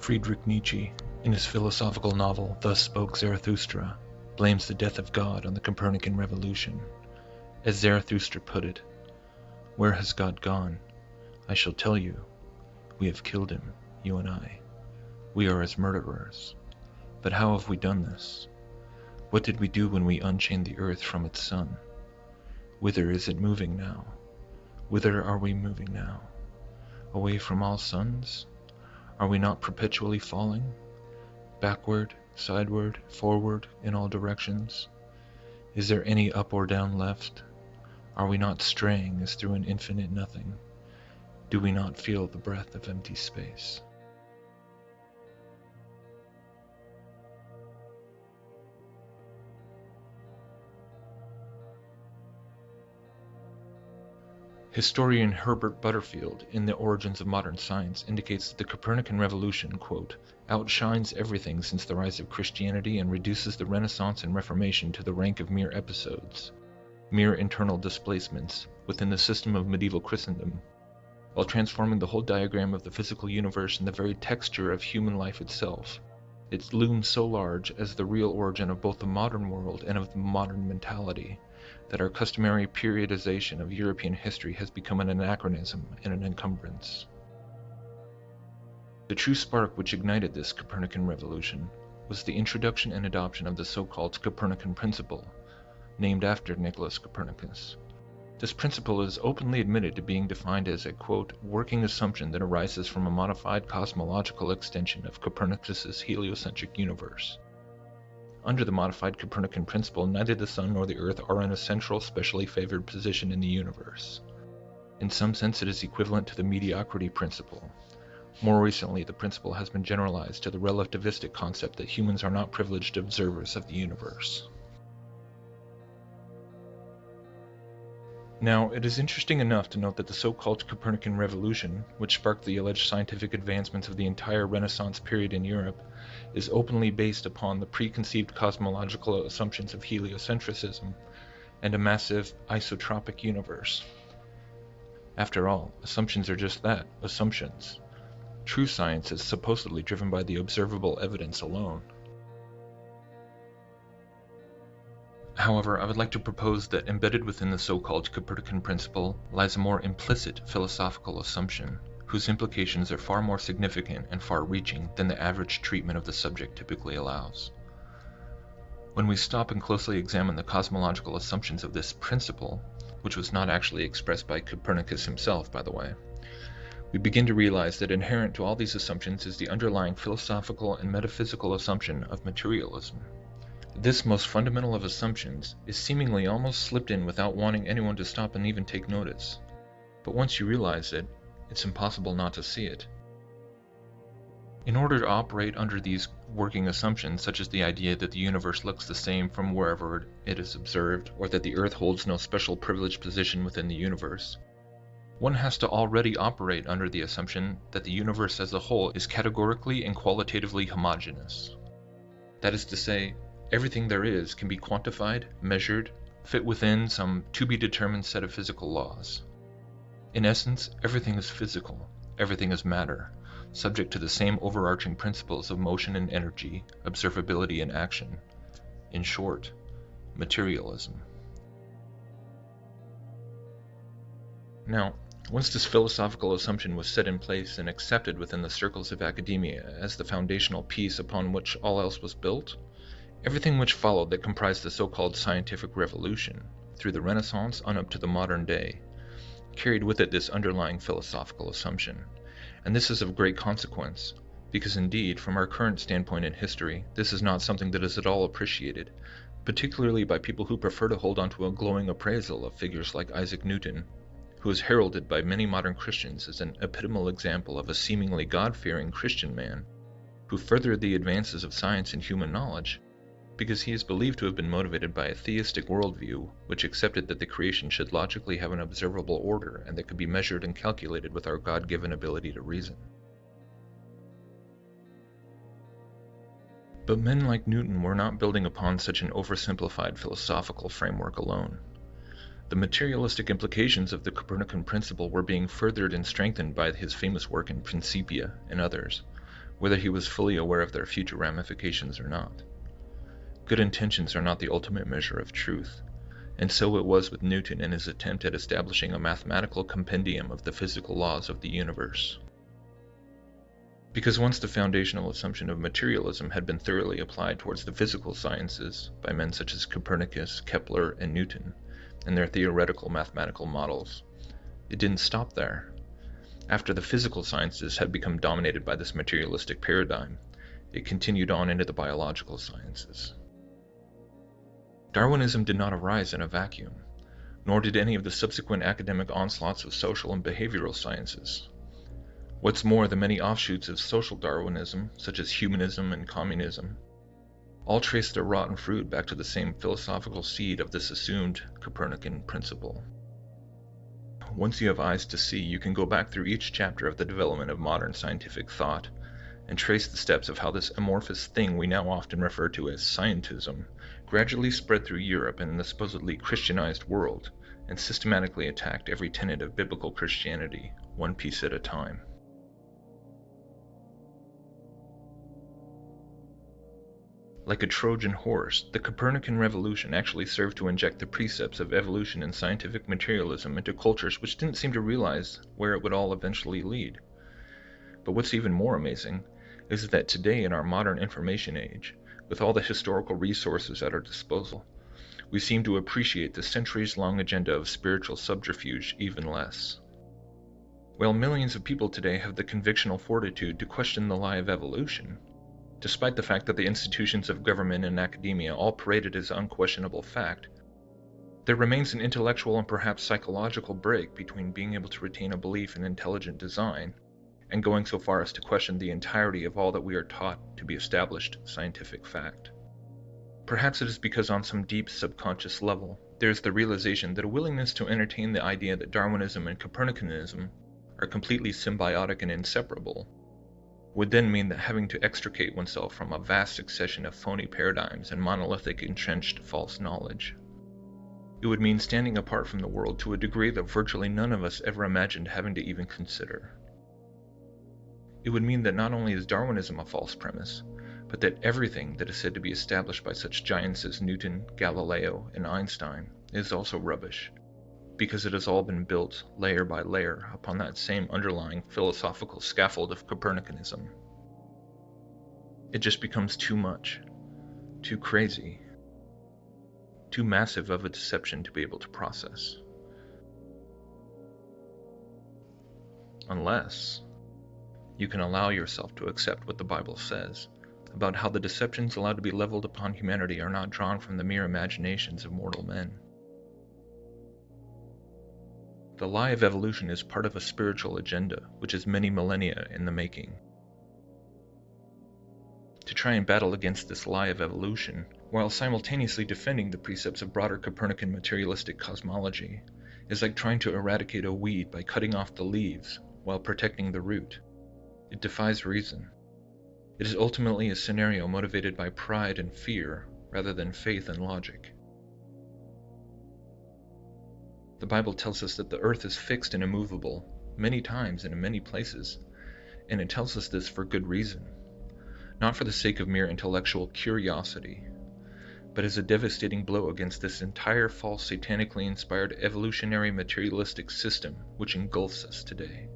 Friedrich Nietzsche, in his philosophical novel Thus Spoke Zarathustra, blames the death of God on the Copernican revolution. As Zarathustra put it, "Where has God gone? I shall tell you. We have killed him, you and I. We are his murderers. But how have we done this? What did we do when we unchained the earth from its sun? Whither is it moving now? Whither are we moving now? Away from all suns? Are we not perpetually falling? Backward, sideward, forward, in all directions? Is there any up or down left? Are we not straying as through an infinite nothing? Do we not feel the breath of empty space?" Historian Herbert Butterfield, in The Origins of Modern Science, indicates that the Copernican revolution, quote, "outshines everything since the rise of Christianity and reduces the Renaissance and Reformation to the rank of mere episodes, mere internal displacements, within the system of medieval Christendom, while transforming the whole diagram of the physical universe and the very texture of human life itself. It looms so large as the real origin of both the modern world and of the modern mentality, that our customary periodization of European history has become an anachronism and an encumbrance." The true spark which ignited this Copernican revolution was the introduction and adoption of the so-called Copernican principle, named after Nicholas Copernicus. This principle is openly admitted to being defined as a, quote, "working assumption that arises from a modified cosmological extension of Copernicus's heliocentric universe." Under the modified Copernican principle, neither the Sun nor the Earth are in a central, specially favored position in the universe. In some sense, it is equivalent to the mediocrity principle. More recently, the principle has been generalized to the relativistic concept that humans are not privileged observers of the universe. Now, it is interesting enough to note that the so-called Copernican revolution, which sparked the alleged scientific advancements of the entire Renaissance period in Europe, is openly based upon the preconceived cosmological assumptions of heliocentrism and a massive isotropic universe. After all, assumptions are just that, assumptions. True science is supposedly driven by the observable evidence alone. However, I would like to propose that embedded within the so-called Copernican principle lies a more implicit philosophical assumption, whose implications are far more significant and far-reaching than the average treatment of the subject typically allows. When we stop and closely examine the cosmological assumptions of this principle, which was not actually expressed by Copernicus himself, by the way, we begin to realize that inherent to all these assumptions is the underlying philosophical and metaphysical assumption of materialism. This most fundamental of assumptions is seemingly almost slipped in without wanting anyone to stop and even take notice. But once you realize it, it's impossible not to see it. In order to operate under these working assumptions, such as the idea that the universe looks the same from wherever it is observed, or that the Earth holds no special privileged position within the universe, one has to already operate under the assumption that the universe as a whole is categorically and qualitatively homogeneous. That is to say, everything there is can be quantified, measured, fit within some to-be-determined set of physical laws. In essence, everything is physical, everything is matter, subject to the same overarching principles of motion and energy, observability and action. In short, materialism. Now, once this philosophical assumption was set in place and accepted within the circles of academia as the foundational piece upon which all else was built, everything which followed that comprised the so-called scientific revolution, through the Renaissance on up to the modern day, carried with it this underlying philosophical assumption. And this is of great consequence, because indeed, from our current standpoint in history, this is not something that is at all appreciated, particularly by people who prefer to hold on to a glowing appraisal of figures like Isaac Newton, who is heralded by many modern Christians as an epitomal example of a seemingly God-fearing Christian man, who furthered the advances of science and human knowledge, because he is believed to have been motivated by a theistic worldview which accepted that the creation should logically have an observable order and that could be measured and calculated with our God-given ability to reason. But men like Newton were not building upon such an oversimplified philosophical framework alone. The materialistic implications of the Copernican principle were being furthered and strengthened by his famous work in Principia and others, whether he was fully aware of their future ramifications or not. Good intentions are not the ultimate measure of truth, and so it was with Newton in his attempt at establishing a mathematical compendium of the physical laws of the universe. Because once the foundational assumption of materialism had been thoroughly applied towards the physical sciences by men such as Copernicus, Kepler, and Newton, and their theoretical mathematical models, it didn't stop there. After the physical sciences had become dominated by this materialistic paradigm, it continued on into the biological sciences. Darwinism did not arise in a vacuum, nor did any of the subsequent academic onslaughts of social and behavioral sciences. What's more, the many offshoots of social Darwinism, such as humanism and communism, all trace their rotten fruit back to the same philosophical seed of this assumed Copernican principle. Once you have eyes to see, you can go back through each chapter of the development of modern scientific thought and trace the steps of how this amorphous thing we now often refer to as scientism gradually spread through Europe and the supposedly Christianized world and systematically attacked every tenet of biblical Christianity, one piece at a time. Like a Trojan horse, the Copernican revolution actually served to inject the precepts of evolution and scientific materialism into cultures which didn't seem to realize where it would all eventually lead. But what's even more amazing is that today in our modern information age, with all the historical resources at our disposal, we seem to appreciate the centuries-long agenda of spiritual subterfuge even less. While millions of people today have the convictional fortitude to question the lie of evolution, despite the fact that the institutions of government and academia all parade it as unquestionable fact, there remains an intellectual and perhaps psychological break between being able to retain a belief in intelligent design and going so far as to question the entirety of all that we are taught to be established scientific fact. Perhaps it is because on some deep subconscious level, there is the realization that a willingness to entertain the idea that Darwinism and Copernicanism are completely symbiotic and inseparable would then mean that having to extricate oneself from a vast succession of phony paradigms and monolithic entrenched false knowledge. It would mean standing apart from the world to a degree that virtually none of us ever imagined having to even consider. It would mean that not only is Darwinism a false premise, but that everything that is said to be established by such giants as Newton, Galileo, and Einstein is also rubbish, because it has all been built layer by layer upon that same underlying philosophical scaffold of Copernicanism. It just becomes too much, too crazy, too massive of a deception to be able to process. Unless you can allow yourself to accept what the Bible says about how the deceptions allowed to be leveled upon humanity are not drawn from the mere imaginations of mortal men. The lie of evolution is part of a spiritual agenda, which is many millennia in the making. To try and battle against this lie of evolution, while simultaneously defending the precepts of broader Copernican materialistic cosmology, is like trying to eradicate a weed by cutting off the leaves while protecting the root. It defies reason. It is ultimately a scenario motivated by pride and fear rather than faith and logic. The Bible tells us that the earth is fixed and immovable, many times and in many places, and it tells us this for good reason, not for the sake of mere intellectual curiosity, but as a devastating blow against this entire false satanically inspired evolutionary materialistic system which engulfs us today.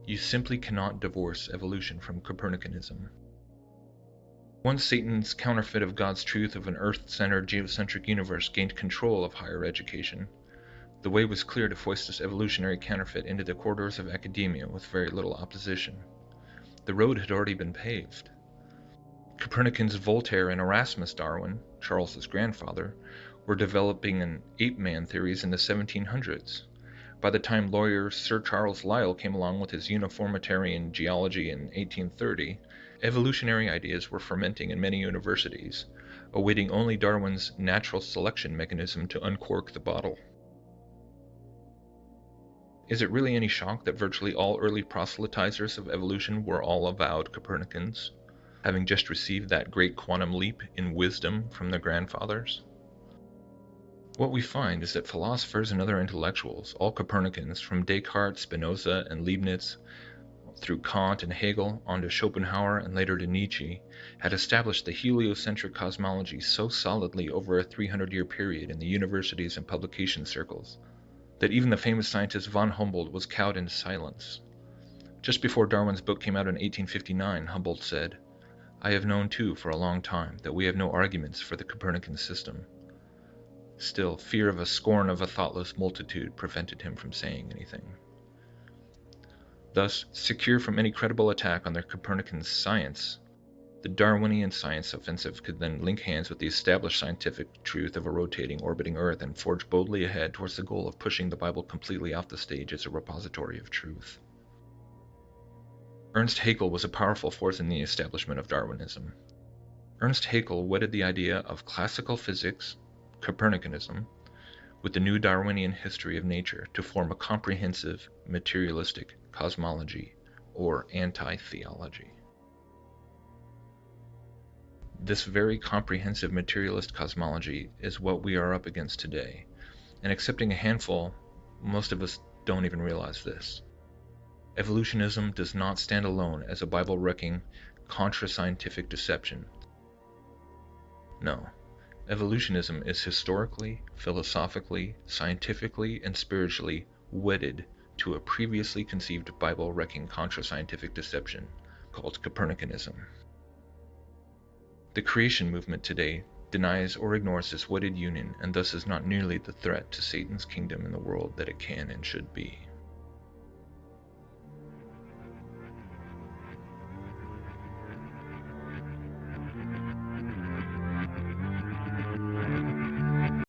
You simply cannot divorce evolution from Copernicanism. Once Satan's counterfeit of God's truth of an earth-centered geocentric universe gained control of higher education, the way was clear to foist this evolutionary counterfeit into the corridors of academia with very little opposition. The road had already been paved. Copernicans Voltaire and Erasmus Darwin, Charles's grandfather, were developing an ape-man theories in the 1700s. By the time lawyer Sir Charles Lyell came along with his uniformitarian geology in 1830, evolutionary ideas were fermenting in many universities, awaiting only Darwin's natural selection mechanism to uncork the bottle. Is it really any shock that virtually all early proselytizers of evolution were all avowed Copernicans, having just received that great quantum leap in wisdom from their grandfathers? What we find is that philosophers and other intellectuals, all Copernicans, from Descartes, Spinoza, and Leibniz, through Kant and Hegel on to Schopenhauer and later to Nietzsche, had established the heliocentric cosmology so solidly over a 300-year period in the universities and publication circles that even the famous scientist von Humboldt was cowed into silence. Just before Darwin's book came out in 1859, Humboldt said, "I have known too for a long time that we have no arguments for the Copernican system." Still, fear of a scorn of a thoughtless multitude prevented him from saying anything. Thus, secure from any credible attack on their Copernican science, the Darwinian science offensive could then link hands with the established scientific truth of a rotating, orbiting Earth and forge boldly ahead towards the goal of pushing the Bible completely off the stage as a repository of truth. Ernst Haeckel was a powerful force in the establishment of Darwinism. Ernst Haeckel wedded the idea of classical physics, Copernicanism, with the new Darwinian history of nature to form a comprehensive, materialistic cosmology, or anti-theology. This very comprehensive materialist cosmology is what we are up against today, and excepting a handful, most of us don't even realize this. Evolutionism does not stand alone as a Bible-wrecking, contra-scientific deception. No, evolutionism is historically, philosophically, scientifically, and spiritually wedded to a previously conceived Bible-wrecking contra-scientific deception called Copernicanism. The creation movement today denies or ignores this wedded union and thus is not nearly the threat to Satan's kingdom in the world that it can and should be.